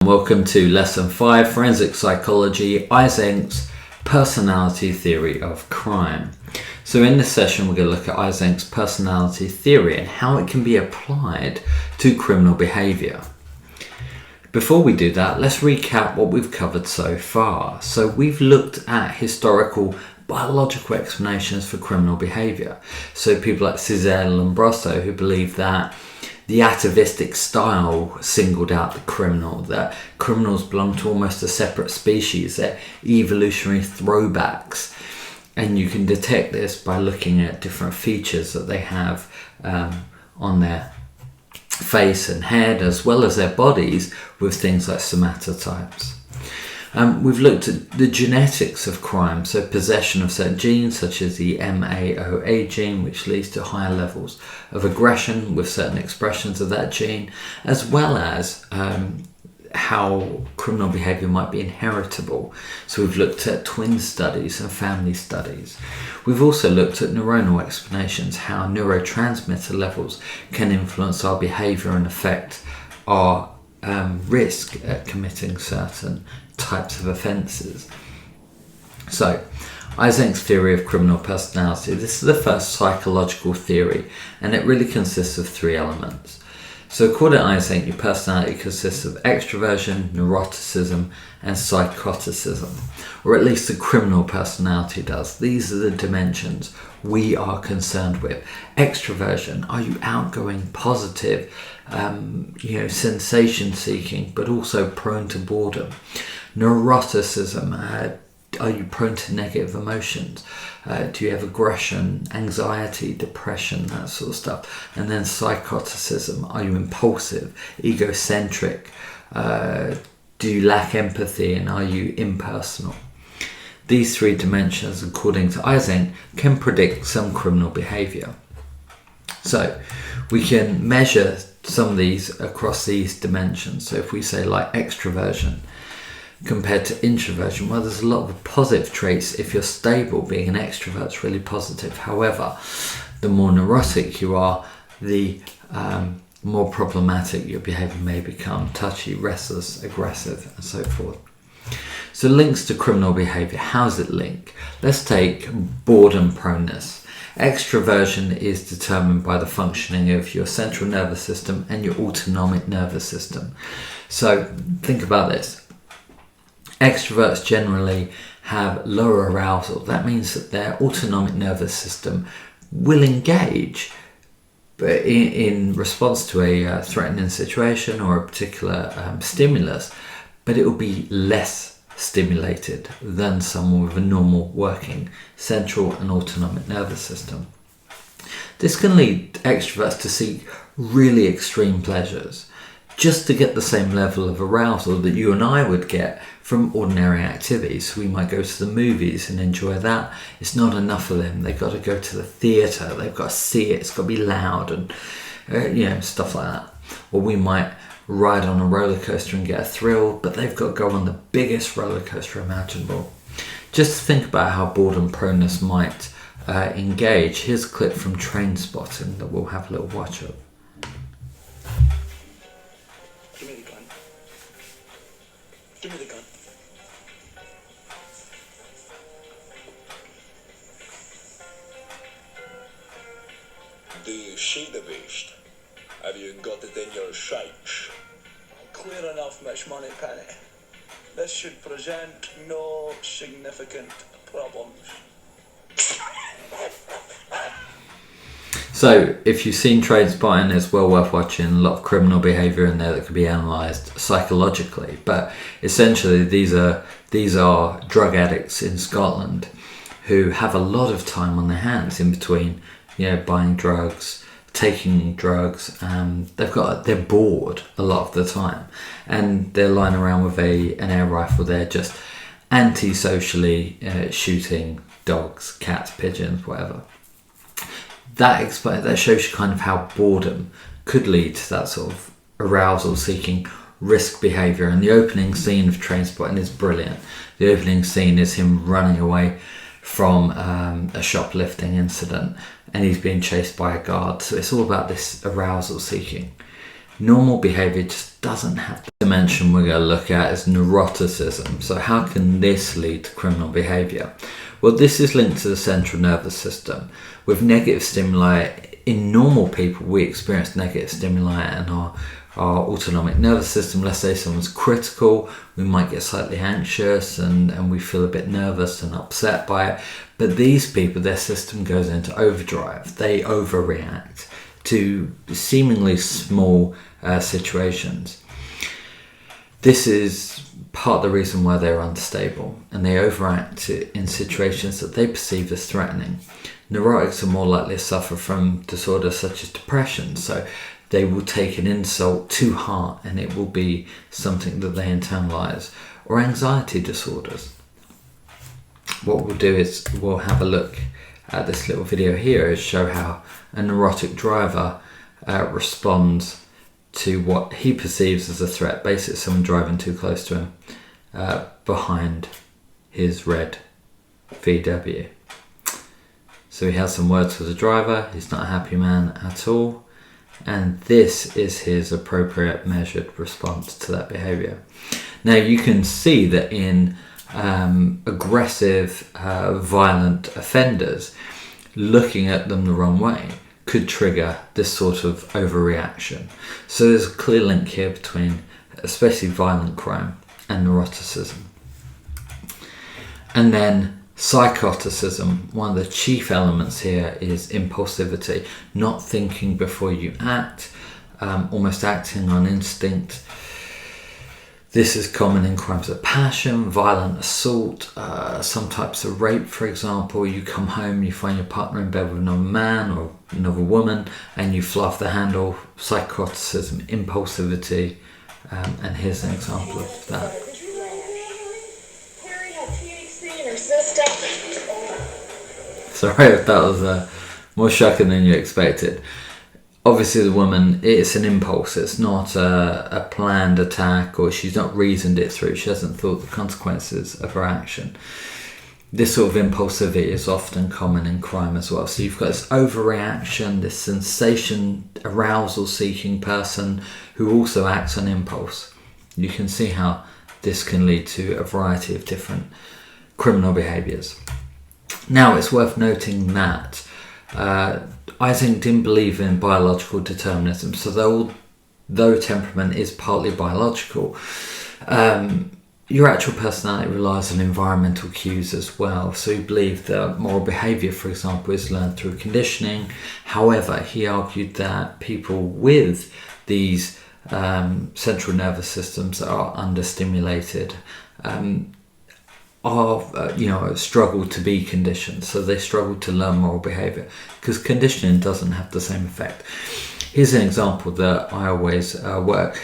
Welcome to Lesson 5, Forensic Psychology, Eysenck's Personality Theory of Crime. So in this session we're going to look at Eysenck's personality theory and how it can be applied to criminal behaviour. Before we do that, let's recap what we've covered so far. So we've looked at historical biological explanations for criminal behaviour. So people like Cizelle and Lombroso, who believe that the atavistic style singled out the criminal, that criminals belong to almost a separate species, they're evolutionary throwbacks. And you can detect this by looking at different features that they have on their face and head, as well as their bodies, with things like somatotypes. We've looked at the genetics of crime, so possession of certain genes such as the MAOA gene, which leads to higher levels of aggression with certain expressions of that gene, as well as how criminal behaviour might be inheritable. So we've looked at twin studies and family studies. We've also looked at neuronal explanations, how neurotransmitter levels can influence our behaviour and affect our risk at committing certain types of offences. So, Eysenck's theory of criminal personality. This is the first psychological theory, and it really consists of three elements. So according to Eysenck, your personality consists of extraversion, neuroticism, and psychoticism, or at least the criminal personality does. These are the dimensions we are concerned with. Extraversion, are you outgoing, positive, sensation seeking, but also prone to boredom? Neuroticism, are you prone to negative emotions? Do you have aggression, anxiety, depression, that sort of stuff? And then psychoticism, are you impulsive, egocentric? Do you lack empathy, and are you impersonal? These three dimensions, according to Eysenck, can predict some criminal behaviour. So we can measure some of these across these dimensions. So if we say like extraversion compared to introversion, well, there's a lot of positive traits. If you're stable, being an extrovert is really positive. However, the more neurotic you are, the more problematic your behaviour may become: touchy, restless, aggressive, and so forth. So links to criminal behaviour, how's it linked? Let's take boredom proneness. Extraversion is determined by the functioning of your central nervous system and your autonomic nervous system. So think about this. Extroverts generally have lower arousal. That means that their autonomic nervous system will engage in response to a threatening situation or a particular stimulus, but it will be less stimulated than someone with a normal working central and autonomic nervous system. This can lead extroverts to seek really extreme pleasures just to get the same level of arousal that you and I would get from ordinary activities. We might go to the movies and enjoy that. It's not enough for them. They've got to go to the theatre, they've got to see it, it's got to be loud, and stuff like that. Or we might ride on a roller coaster and get a thrill, but they've got to go on the biggest roller coaster imaginable. Just think about how boredom proneness might engage. Here's a clip from Train Spotting that we'll have a little watch of. Give me the gun. Give me the gun. Do you see the beast? Have you got it in your sights? Clear enough, Mitch Moneypenny. This should present no significant problems. So if you've seen Train Spotting, it's well worth watching. A lot of criminal behaviour in there that can be analysed psychologically. But essentially these are drug addicts in Scotland who have a lot of time on their hands in between, buying drugs, taking drugs. They're bored a lot of the time, and they're lying around with an air rifle. They're just anti-socially shooting dogs, cats, pigeons, whatever. That shows you kind of how boredom could lead to that sort of arousal-seeking risk behaviour. And the opening scene of Trainspotting is brilliant. The opening scene is him running away from a shoplifting incident, and he's being chased by a guard. So it's all about this arousal seeking. Normal behaviour just doesn't happen. The dimension we're going to look at is neuroticism. So how can this lead to criminal behaviour? Well, this is linked to the central nervous system. With negative stimuli, in normal people, we experience negative stimuli and our autonomic nervous system. Let's say someone's critical, we might get slightly anxious and we feel a bit nervous and upset by it. But these people, their system goes into overdrive. They overreact to seemingly small situations. This is part of the reason why they're unstable, and they overact in situations that they perceive as threatening. Neurotics are more likely to suffer from disorders such as depression, so they will take an insult to heart and it will be something that they internalize, or anxiety disorders. What we'll do is we'll have a look at this little video here to show how a neurotic driver responds to what he perceives as a threat. Basically, someone driving too close to him behind his red VW. So he has some words for the driver. He's not a happy man at all. And this is his appropriate measured response to that behaviour. Now you can see that in aggressive, violent offenders, looking at them the wrong way could trigger this sort of overreaction. So there's a clear link here between especially violent crime and neuroticism. And then psychoticism, one of the chief elements here is impulsivity, not thinking before you act, almost acting on instinct. This is common in crimes of passion, violent assault, some types of rape, for example. You come home, you find your partner in bed with another man or another woman, and you fly off the handle. Psychoticism, impulsivity, and here's an example of that. Sorry if that was more shocking than you expected. Obviously the woman, it's an impulse, it's not a planned attack, or she's not reasoned it through, she hasn't thought the consequences of her action. This sort of impulsivity is often common in crime as well. So you've got this overreaction, this sensation, arousal seeking person who also acts on impulse. You can see how this can lead to a variety of different criminal behaviours. Now it's worth noting that Eysenck didn't believe in biological determinism, so though temperament is partly biological, your actual personality relies on environmental cues as well. So he believed that moral behaviour, for example, is learned through conditioning. However, he argued that people with these central nervous systems that are understimulated struggle to be conditioned, so they struggle to learn moral behaviour because conditioning doesn't have the same effect. Here's an example that I always work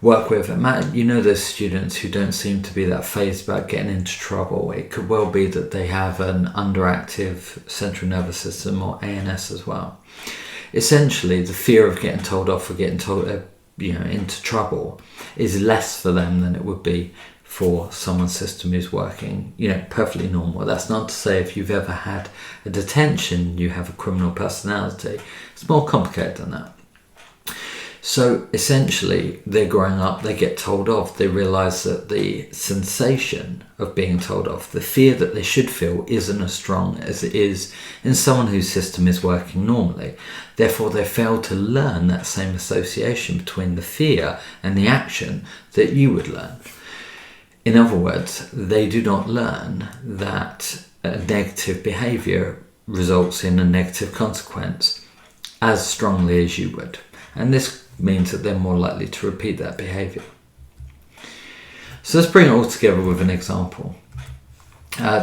with. Matt, you know those students who don't seem to be that fazed about getting into trouble. It could well be that they have an underactive central nervous system, or ANS as well. Essentially, the fear of getting told off or getting told into trouble is less for them than it would be for someone's system who's working, perfectly normal. That's not to say if you've ever had a detention, you have a criminal personality. It's more complicated than that. So essentially, they're growing up, they get told off, they realise that the sensation of being told off, the fear that they should feel, isn't as strong as it is in someone whose system is working normally. Therefore, they fail to learn that same association between the fear and the action that you would learn. In other words, they do not learn that a negative behaviour results in a negative consequence as strongly as you would. And this means that they're more likely to repeat that behaviour. So let's bring it all together with an example.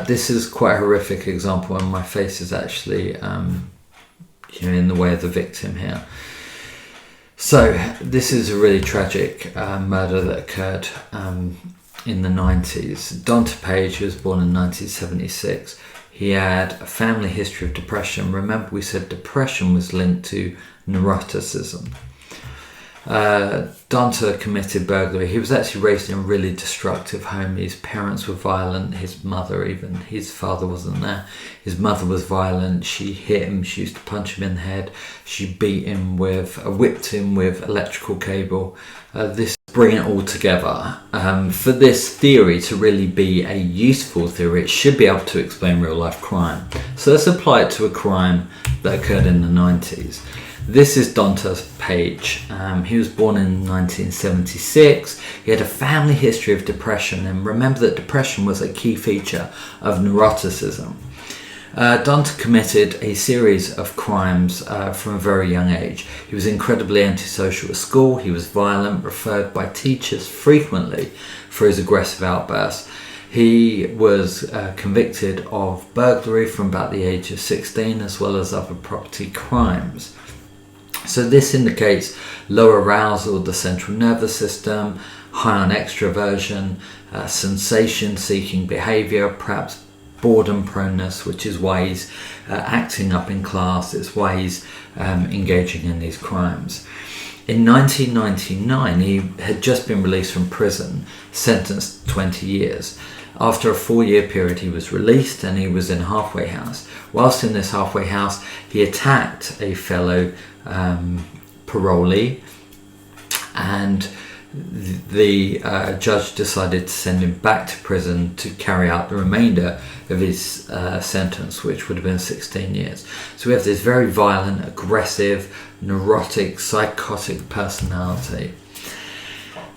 This is quite a horrific example, and my face is actually in the way of the victim here. So this is a really tragic murder that occurred in the 90s. Dante Page, who was born in 1976, he had a family history of depression. Remember, we said depression was linked to neuroticism. Dante committed burglary. He was actually raised in a really destructive home. His parents were violent. His mother, even his father wasn't there. His mother was violent. She hit him. She used to punch him in the head. She whipped him with electrical cable. This bring it all together. For this theory to really be a useful theory, it should be able to explain real life crime. So let's apply it to a crime that occurred in the 90s. This is Dante's page. He was born in 1976. He had a family history of depression, and remember that depression was a key feature of neuroticism. Dante committed a series of crimes from a very young age. He was incredibly antisocial at school. He was violent, referred by teachers frequently for his aggressive outbursts. He was convicted of burglary from about the age of 16, as well as other property crimes. So this indicates low arousal of the central nervous system, high on extraversion, sensation-seeking behaviour, perhaps boredom proneness, which is why he's acting up in class. It's why he's engaging in these crimes. In 1999, he had just been released from prison, sentenced to 20 years. After a 4-year period, he was released and he was in a halfway house. Whilst in this halfway house, he attacked a fellow parolee, and the judge decided to send him back to prison to carry out the remainder of his sentence, which would have been 16 years. So we have this very violent, aggressive, neurotic, psychotic personality.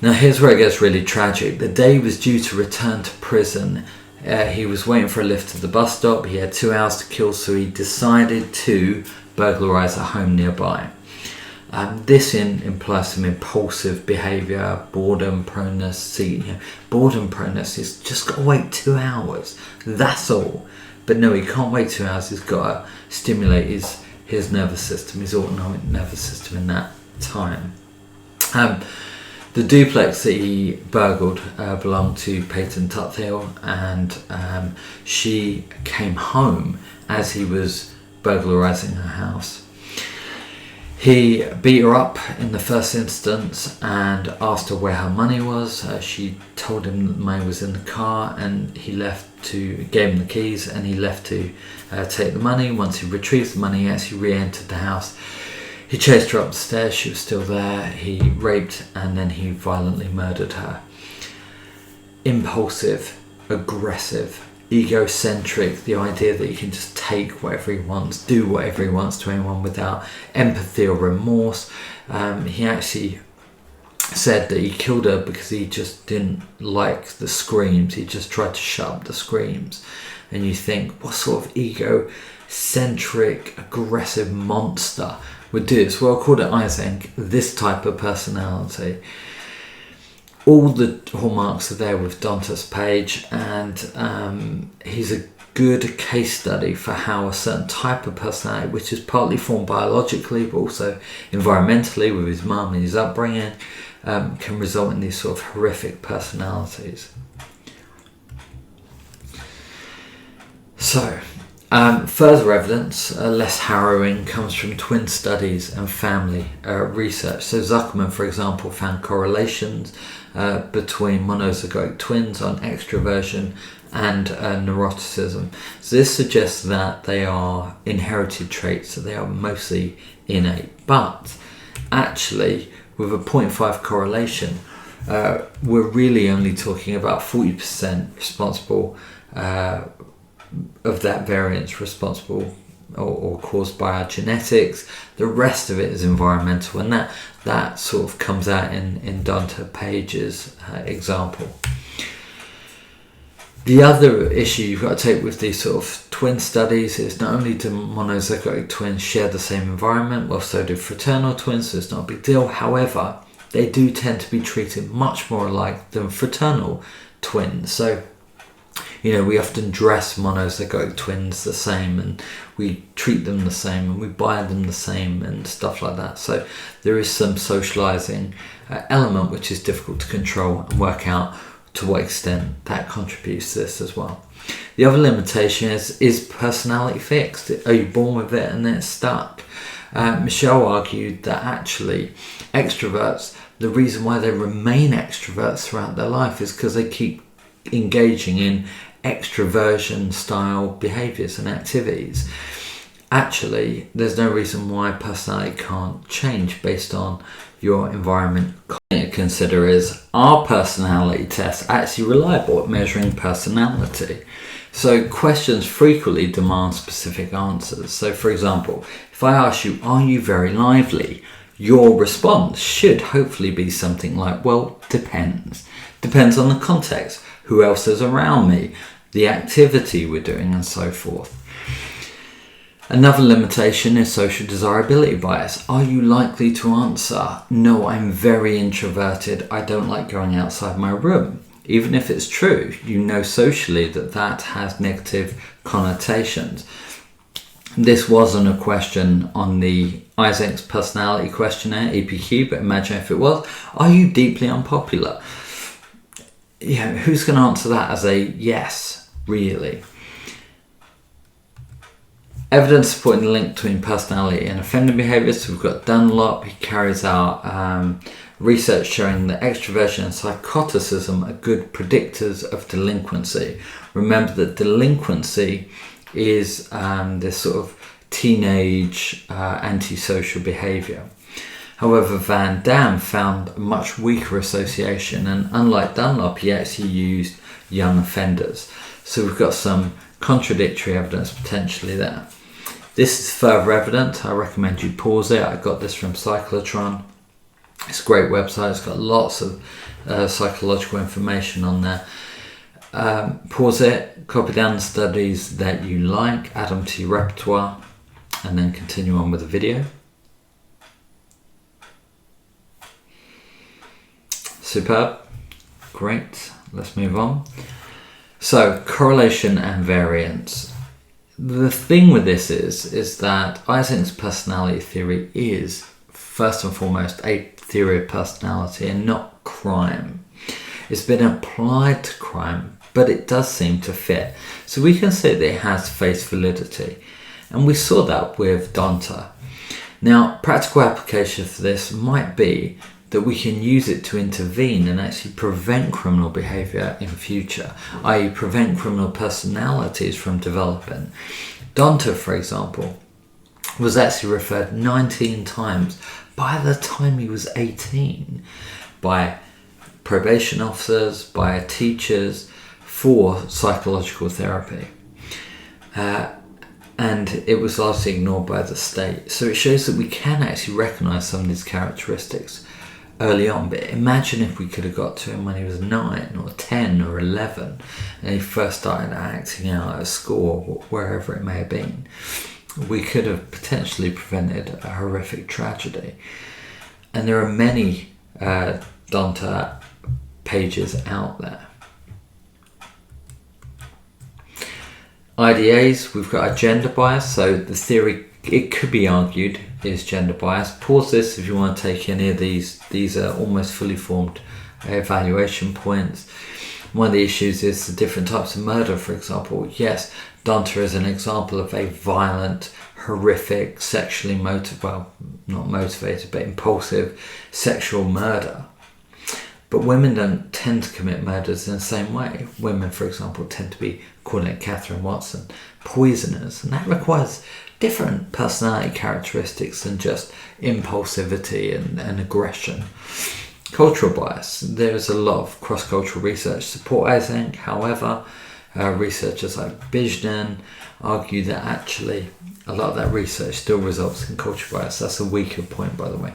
Now here's where it gets really tragic. The day he was due to return to prison, he was waiting for a lift to the bus stop. He had 2 hours to kill, so he decided to burglarise a home nearby. This implies some impulsive behaviour, boredom proneness. Boredom proneness is just got to wait 2 hours. That's all. But no, he can't wait 2 hours. He's got to stimulate his nervous system, his autonomic nervous system in that time. The duplex that he burgled belonged to Peyton Tuthill, and she came home as he was burglarising her house. He beat her up in the first instance and asked her where her money was. She told him that the money was in the car, and gave him the keys, and he left to take the money. Once he retrieved the money, he actually re-entered the house. He chased her up the stairs. She was still there. He raped, and then he violently murdered her. Impulsive, aggressive, egocentric, the idea that he can just take whatever he wants, do whatever he wants to anyone without empathy or remorse. He actually said that he killed her because he just didn't like the screams. He just tried to shut up the screams. And you think, what sort of egocentric, aggressive monster would do this? Well, according to Eysenck, this type of personality. All the hallmarks are there with Dante's page, and he's a good case study for how a certain type of personality, which is partly formed biologically but also environmentally with his mum and his upbringing, can result in these sort of horrific personalities. So, further evidence, less harrowing, comes from twin studies and family research. So Zuckerman, for example, found correlations between monozygotic twins on extraversion and neuroticism. So this suggests that they are inherited traits, so they are mostly innate. But actually, with a 0.5 correlation, we're really only talking about 40% responsible of that variance responsible or caused by our genetics. The rest of it is environmental, and that sort of comes out in Dante Page's example. The other issue you've got to take with these sort of twin studies is not only do monozygotic twins share the same environment, well, so do fraternal twins, so it's not a big deal. However, they do tend to be treated much more alike than fraternal twins. So we often dress monozygotic twins the same, and we treat them the same, and we buy them the same, and stuff like that. So there is some socializing element which is difficult to control and work out to what extent that contributes to this as well. The other limitation is personality fixed? Are you born with it and then it's stuck? Michelle argued that actually extroverts, the reason why they remain extroverts throughout their life is because they keep engaging in extraversion style behaviours and activities. Actually, there's no reason why personality can't change based on your environment. The thing to consider is, are personality tests actually reliable at measuring personality? So questions frequently demand specific answers. So for example, if I ask you, are you very lively? Your response should hopefully be something like, well, depends. Depends on the context, who else is around me, the activity we're doing, and so forth. Another limitation is social desirability bias. Are you likely to answer, no, I'm very introverted, I don't like going outside my room? Even if it's true, you know socially that that has negative connotations. This wasn't a question on the Eysenck's Personality Questionnaire, EPQ, but imagine if it was. Are you deeply unpopular? Yeah, who's going to answer that as a yes, really? Evidence supporting the link between personality and offending behaviours. So we've got Dunlop. He carries out research showing that extraversion and psychoticism are good predictors of delinquency. Remember that delinquency is this sort of teenage antisocial behaviour. However, Van Dam found a much weaker association, and unlike Dunlop, he actually used young offenders. So we've got some contradictory evidence potentially there. This is further evidence. I recommend you pause it. I got this from Cyclotron. It's a great website. It's got lots of psychological information on there. Pause it, copy down the studies that you like, add them to your repertoire, and then continue on with the video. Superb. Great. Let's move on. So, correlation and variance. The thing with this is that Eysenck's personality theory is, first and foremost, a theory of personality and not crime. It's been applied to crime, but it does seem to fit. So we can say that it has face validity. And we saw that with Donta. Now, practical application for this might be that we can use it to intervene and actually prevent criminal behaviour in future, i.e. prevent criminal personalities from developing. Donta, for example, was actually referred 19 times by the time he was 18 by probation officers, by teachers for psychological therapy. And it was largely ignored by the state. So it shows that we can actually recognise some of these characteristics early on. But imagine if we could have got to him when he was 9 or 10 or 11 and he first started acting out at school or wherever it may have been. We could have potentially prevented a horrific tragedy. And there are many Donta pages out there. IDAs, we've got a gender bias, so the theory, it could be argued, is gender bias. Pause this if you want to take any of these. These are almost fully formed evaluation points. One of the issues is the different types of murder, for example. Yes, Donta is an example of a violent, horrific, sexually motivated, well, not motivated, but impulsive sexual murder. But women don't tend to commit murders in the same way. Women, for example, tend to be, calling it Catherine Watson, poisoners. And that requires different personality characteristics than just impulsivity and aggression. Cultural bias. There is a lot of cross-cultural research to support Eysenck. However, researchers like Bijnen argue that actually a lot of that research still results in cultural bias. That's a weaker point, by the way.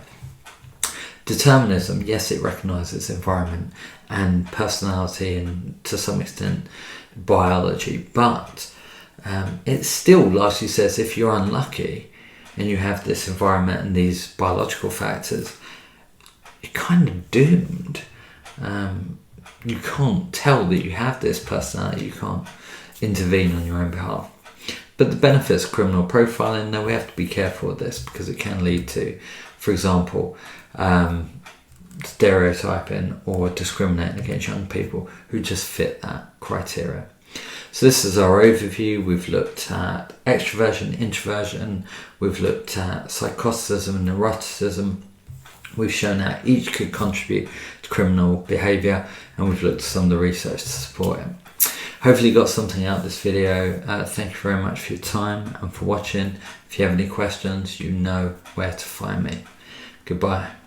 Determinism, yes, it recognises environment and personality and to some extent biology, but it still largely says if you're unlucky and you have this environment and these biological factors, you're kind of doomed. You can't tell that you have this personality, you can't intervene on your own behalf. But the benefits of criminal profiling, though, we have to be careful with this because it can lead to, for example, stereotyping or discriminating against young people who just fit that criteria. So this is our overview. We've looked at extraversion, introversion, we've looked at psychoticism and neuroticism. We've shown how each could contribute to criminal behaviour, and we've looked at some of the research to support it. Hopefully you got something out of this video. Thank you very much for your time and for watching. If you have any questions, you know where to find me. Goodbye.